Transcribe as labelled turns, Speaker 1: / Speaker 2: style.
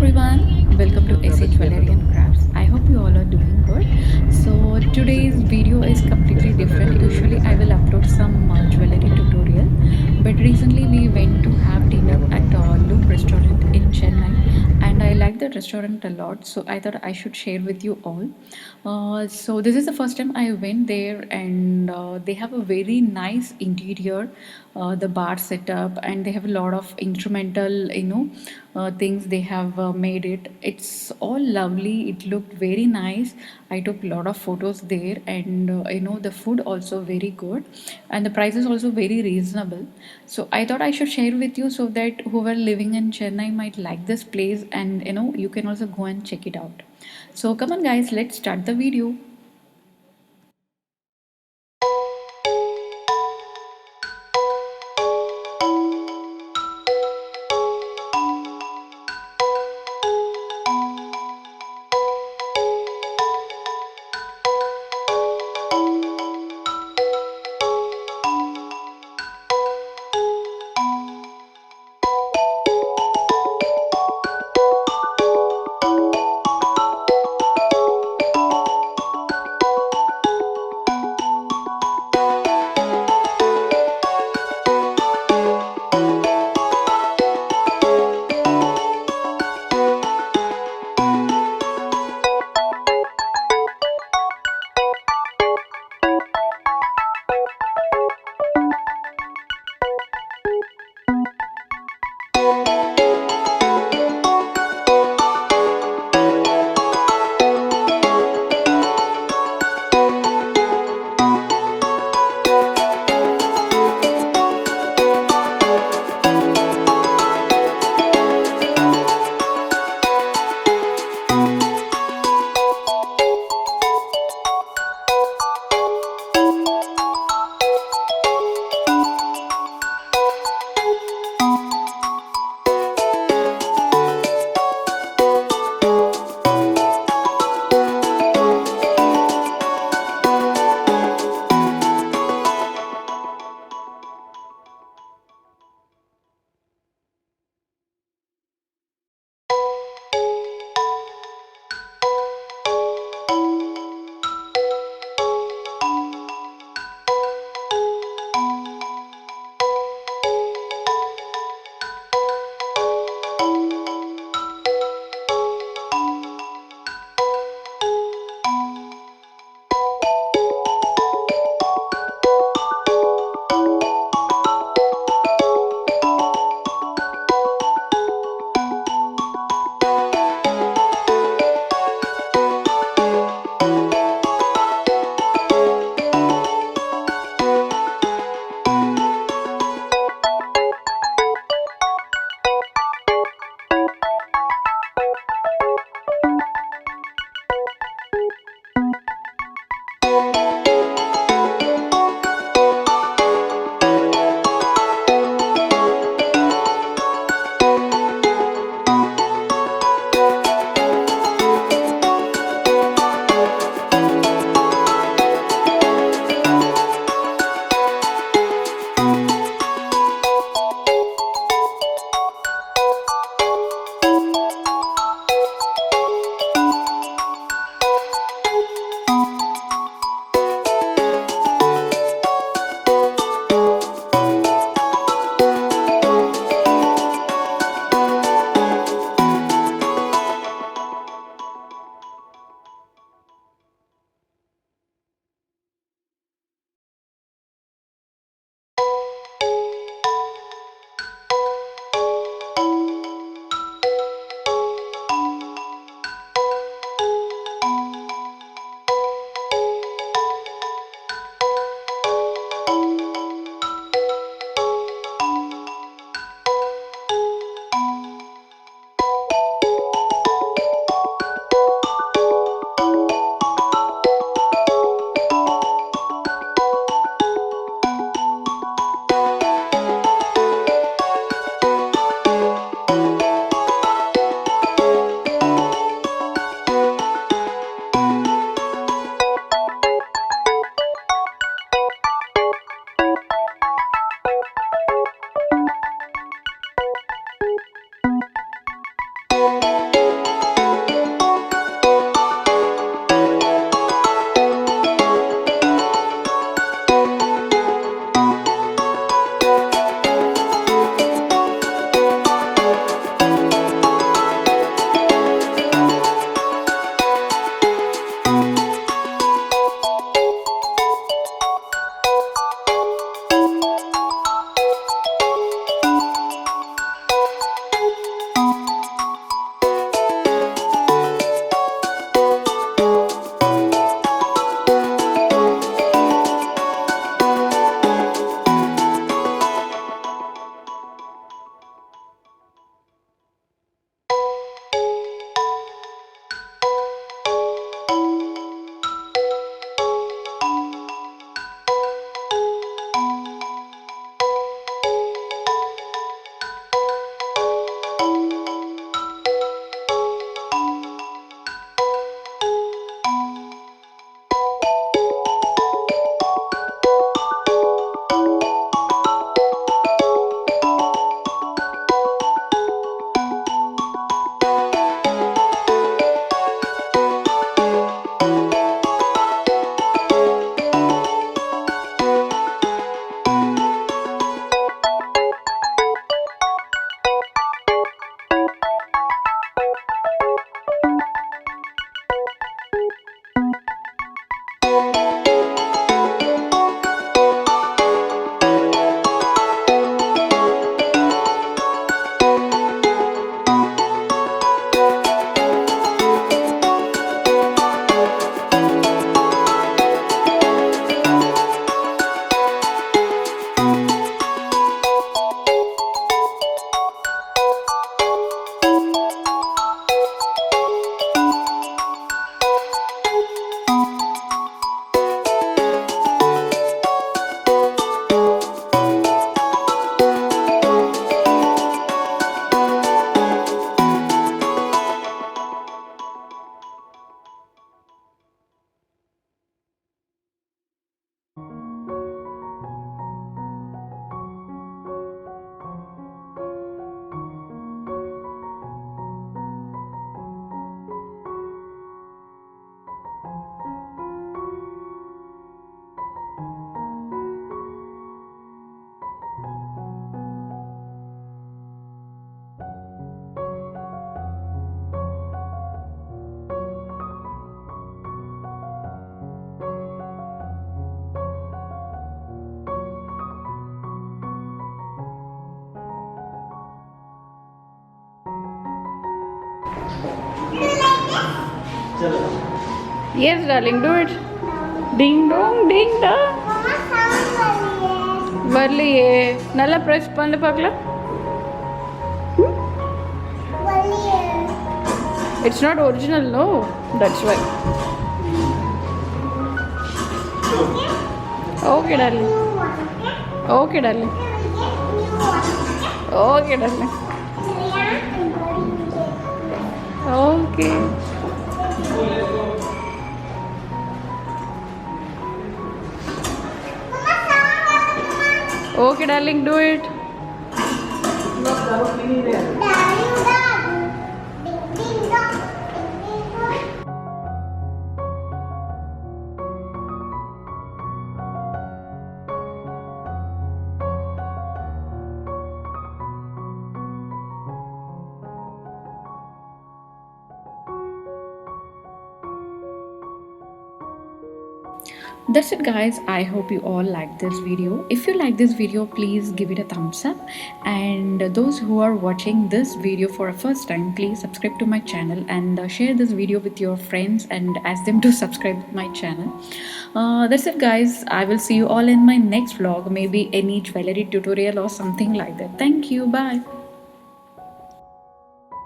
Speaker 1: everyone, welcome to AC Jewellery and Crafts. I hope you all are doing good. So today's video is completely different. Usually I will upload some jewellery tutorial, but recently we went to have dinner at Loop restaurant in Chennai, and I like the restaurant a lot. So I thought I should share with you all. So this is the first time I went there, and they have a very nice interior, the bar setup, and they have a lot of instrumental, things they have made it. It's all lovely. It looked very nice. I took a lot of photos there, and the food also very good, and the price is also very reasonable. So I thought I should share with you so that whoever living in Chennai might like this place, and you can also go and check it out. So come on guys, let's start the video. Yes, darling, do it. Ding dong, ding dong. வரலையே நல்லா press பண்ணு பார்க்கலாம். It's not original, no. That's why. Okay, darling. Okay, darling. Okay, darling. Okay. Okay, darling, do it. That's it, guys. I hope you all like this video. If you like this video, please give it a thumbs up, and those who are watching this video for a first time, please subscribe to my channel and share this video with your friends and ask them to subscribe my channel. That's it, guys. I will see you all in my next vlog, maybe any jewelry tutorial or something like that. Thank you. Bye.